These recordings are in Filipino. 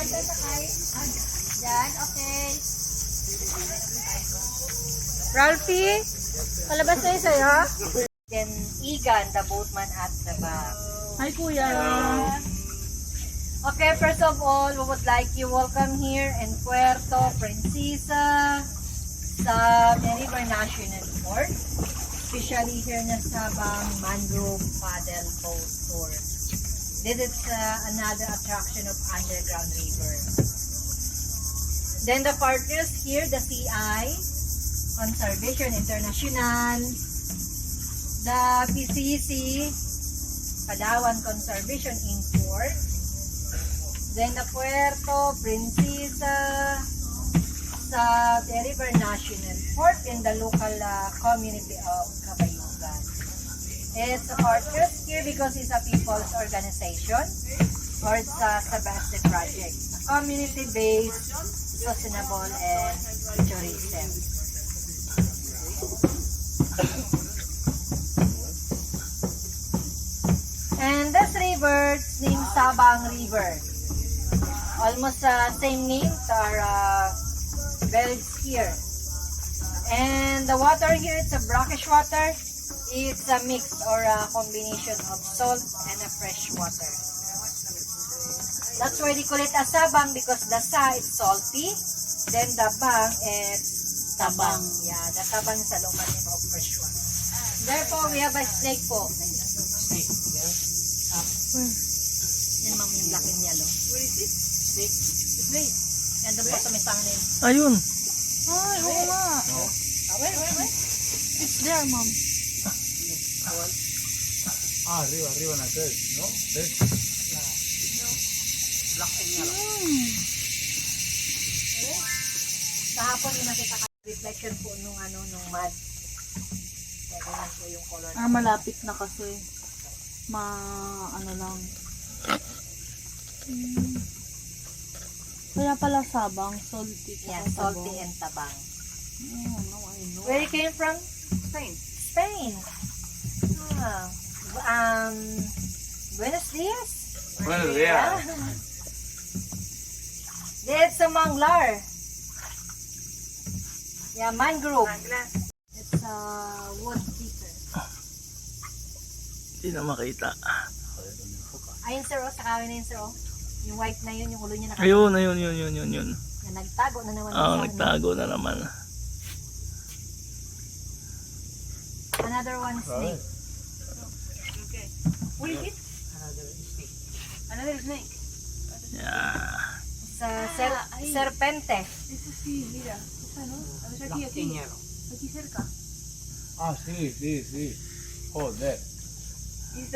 Yan, okay. Ralphie, palabas na yun sa'yo. Then, Igan, the boatman at the back. Hi, Kuya. Okay, first of all, we would like you welcome here in Puerto Princesa sa River National Port. Especially here na Sabang Mangrove Paddle Boat Tour. This is another attraction of underground river. Then the partners here, the CI, Conservation International, the PCC, Palawan Conservation Import, then the Puerto Princesa, sa River National Port in the local community of Cabayugan. It's a partners here because it's a people's organization or it's a Sabeste project, a community-based, sustainable, and tourism. And this river is named Sabang River. Almost same name are belts here. And the water here, it's a brackish water. It's a mix or a combination of salt and a fresh water. That's why they call it a sabang because the sa is salty, then the bang is tabang. Yeah, the tabang is a luman of fresh water. Therefore, we have a snake po. Snake. Yan ma'am yung black and yellow. What is it? Snake. Snake. Yan doon po sa may pangin. Ayun. Ay, oo nga. Wait. It's there, Mom. Arriba en aquel, ¿no? ¿Ves? Black and yellow. Kahapon yung nakita ka reflection po nung mud. Kaya ganyan po yung color. Malapit na kasi. Ano lang. Kaya pala sabang, salty. Yan, salty and tabang. Oh, no, I know. Where you came from? Spain. Spain. Buenos dias. Buenos días. It's a manglar. Yeah, mangrove. It's a wood speaker. Hindi na makita. Ayun sir, sa kawin na yun sir. Yung white na yun, yung ulo niya nakita. Ayun. Yan, nagtago na naman. Oo, nagtago na naman. Another one snake. Okay. What is it? Another snake. Yeah. It's a serpente. Eso sí, mira. Esa, ¿no? A ver aquí. Aquí cerca. Ah, sí. Joder.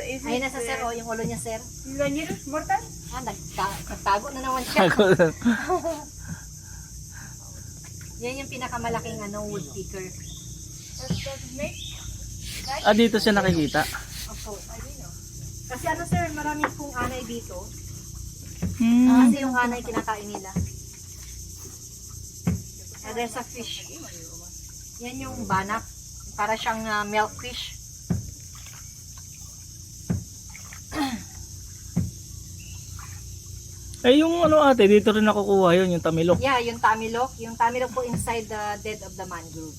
Ayun na sa sir, yung ulo niya sir. ¿Y dañeros? ¿Mortal? Nagtago na naman siya. Yan yung pinakamalaking woodpecker. That's snake? Dito siya nakikita. Opo. Kasi sir, maraming pong anay dito. Hmm. Kasi yung anay kinakain nila. There's a fish. Yan yung banak. Para siyang milk fish. Yung ate, dito rin nakukuha yun, yung tamilok. Yeah, yung tamilok. Yung tamilok po inside the dead of the mangrove.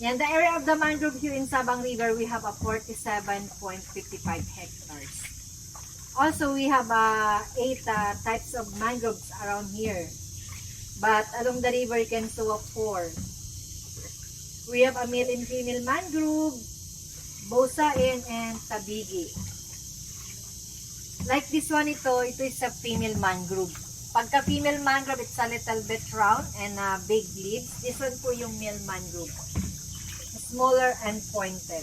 Yan, the area of the mangrove here in Sabang River, we have a 47.55 hectares. Also, we have 8 types of mangroves around here. But along the river, you can see 4. We have a male and female mangrove, Bosain, and Tabigi. Like this one, ito is a female mangrove. Pagka female mangrove, it's a little bit round and big leaves. This one po yung male mangrove. Smaller and pointed.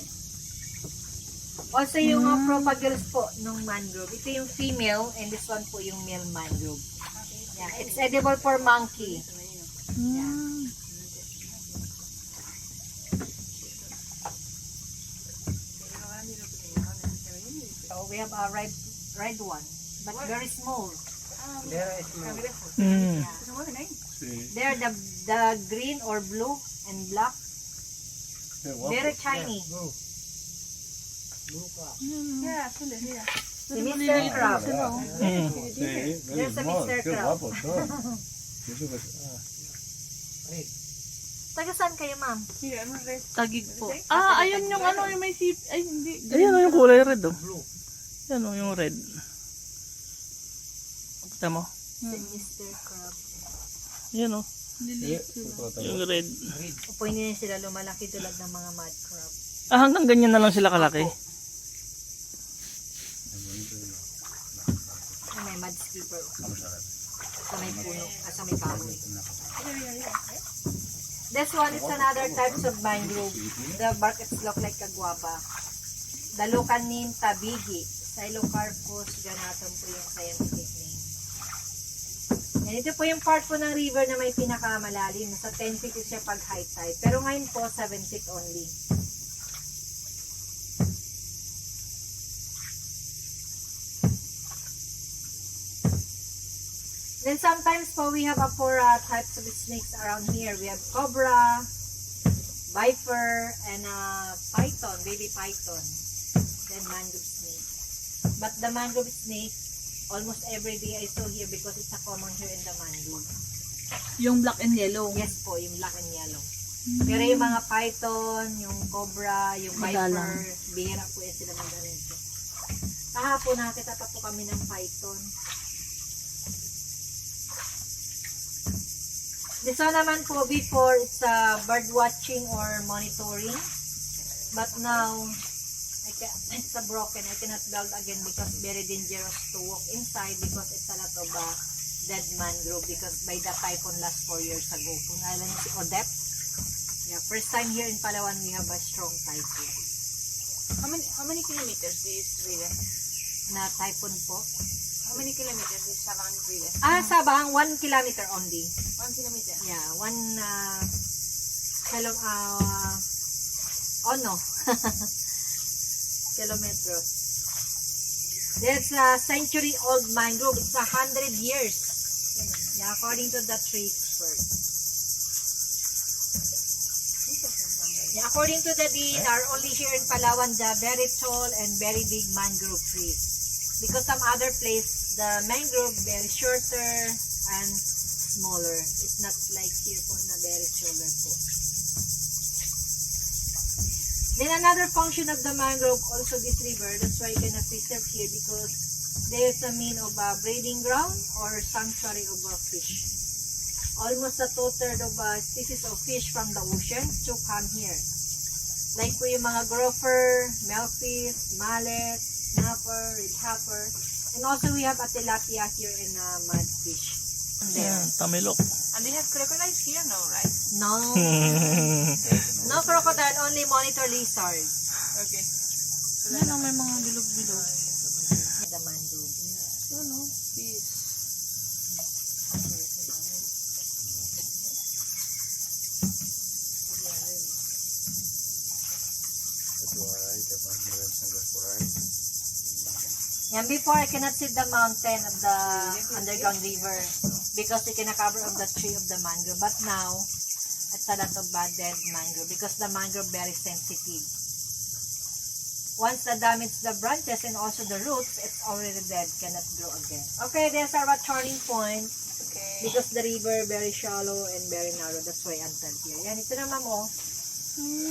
Also yung propagules po ng mangrove. Ito yung female and this one po yung male mangrove. Yeah, it's edible for monkey. Yeah. So we have a red one, but very small. Hmm. They're the green or blue and black. Very tiny. Yeah, azules, mira. Si Mr. Crab. Mm. Sí, very There's a small. Mr. Qué Crab. guapo son. Eso que Taga saan kayo, ma'am? Here, ano red? Tagig po. Ah, ayun yung ano, yung may sip. Ay, hindi. Ayan o yung kulay red oh. Ayan o yung red. Kita mo? Si Mr. Crab. Ayan o. otro Yung red. Opo, hindi na sila lumalaki tulad ng mga mud crab. Ah, hanggang ganyan na lang sila kalaki. Ay, may mud skipper. Sa may puno. Sa may kahoy. This one is another types of mangrove. The bark is look like a guava. The local name tabigi. Xylocarpus ganatum po yung scientific name. And ito po yung part po ng river na may pinakamalalim. Nasa 10 feet siya pag high tide. Pero ngayon po, 7 feet only. Then sometimes po we have 4 types of snakes around here. We have cobra, viper, and python, baby python. Then mangrove snake. But the mangrove snake, almost every day I saw here because it's a common here in the mangrove. Yung black and yellow. Yes po, yung black and yellow. Pero yung mga python, yung cobra, yung viper, Magalang. bihira po yan sila mag-ganito. Kahapon nakita pa po kami ng python. This one naman po before it's bird watching or monitoring. But now, it's a broken. I cannot build again because very dangerous to walk inside because it's a lot of dead mangrove because by the typhoon last 4 years ago. Kung alam niyo si Odette. Yeah, first time here in Palawan we have a strong typhoon. How many kilometers is Rila? Na typhoon po. How many kilometers is Sabang Rila? Sabang 1 kilometer only. 1 kilometer. Yeah, 1 kilometers. There's a century-old mangrove. It's 100 years. Yeah, according to the tree expert. Yeah, according to the dean, are only here in Palawan the very tall and very big mangrove trees. Because some other place, the mangrove very shorter and smaller. It's not like here po na very shorter po. Then another function of the mangrove, also this river, that's why you cannot preserve here because there's a mean of a breeding ground or sanctuary of a fish. Almost a two-third of species of fish from the ocean to come here. Like po yung mga gopher, melfish, mallet, snapper, red hopper, and also we have a tilapia here in mudfish. There. Ayan, tamilok. And they have crocodiles here, no, right? No. No crocodile, only monitor lizard. Okay. Yan ang may mga bilog-bilog. The mangrove. Ano? Fish. And before I cannot see the mountain of the underground river because it cannot cover of the tree of the mangrove. But now, it's a lot of dead mangrove because the mangrove very sensitive. Once the damage the branches and also the roots, it's already dead, cannot grow again. Okay, there's our turning point Okay. because the river very shallow and very narrow. That's why until here. Yan, ito naman mo.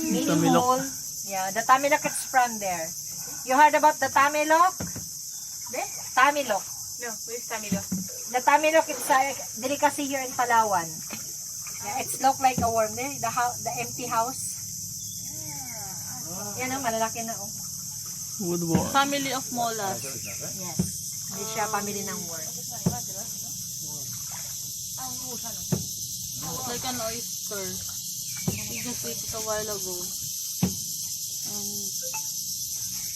Mini Tamilok. hole. Yeah, the tamilok is from there. You heard about the tamilok? There? Tamilok. No, where's Tamilo? The tamilok is a delicacy here in Palawan. Yeah, it's look like a worm there. The empty house. Yan ang malalaki na oh. Woodworm. Family of mollusk. Yes. Hindi siya family ng worm. It's like an oyster. We just ate it a while ago. And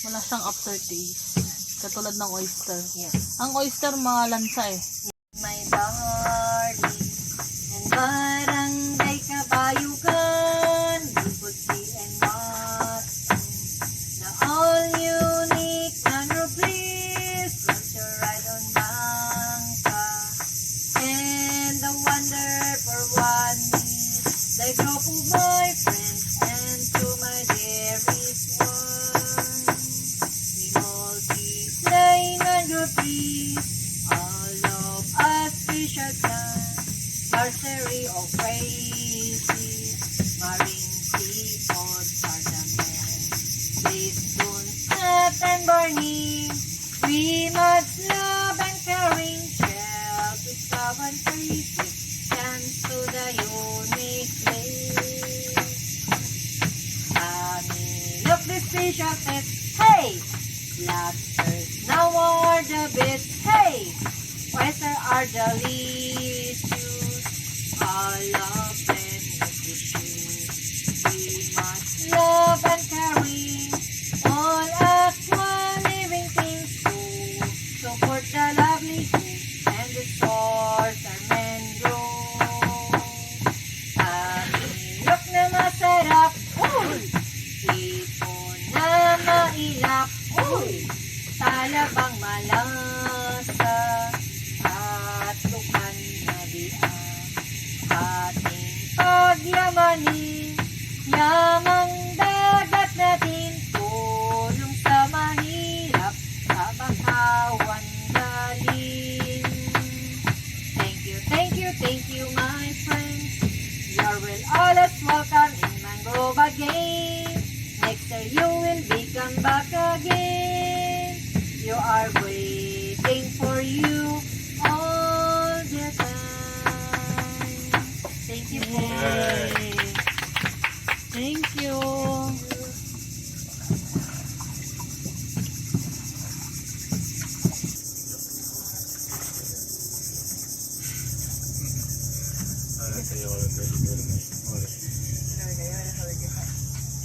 wala siyang aftertaste. Katulad ng oyster. Yes. Ang oyster mga lansa eh. My darling and barangay kabayugan, Bukod and Mat, the all unique mangrove leaves, culture right on Bangka, and the wonder for one me, the group of my friends and to my dearest one, we multiply odds are the best. Please don't stop and burning. We must love and caring. Shall we stop and treat it? Dance to the unique place. Look this fish of it. Hey! Lobsters now are the best. Hey! Oyster are delicious. All of them nutritious. We must love and caring all aqua living things too. Support the livelihood and the source our men grow. Look na masarap. Uy! Ipon na mailap. Uy! Talabang malasa at lukan na diyan. Ating pagyamanin, yamang dagat natin, tulong sa mahirap, sa bakawan galing. Thank you, my friends. You're always welcome in Mangrove again. Next year you will come back again. You are waiting for you all the time. Thank you po. Thank you. Ahora te llevo el teléfono. Vale.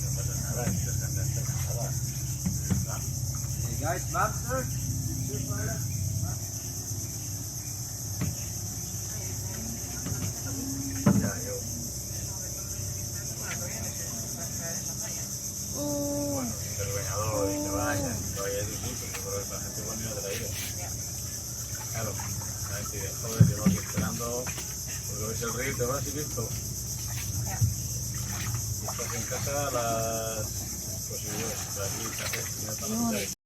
No pasa nada, intercambiaste nada. Hey guys, Master. Ya, yo. Bueno, que el bañador y que vayan, todavía es difícil, pero la gente igual me lo ha traído. Claro, la gente dice, joder, llevo aquí esperando, porque ves el río, te vas y listo. Y estás en casa las posibilidades, aquí, café, y no estamos ahí.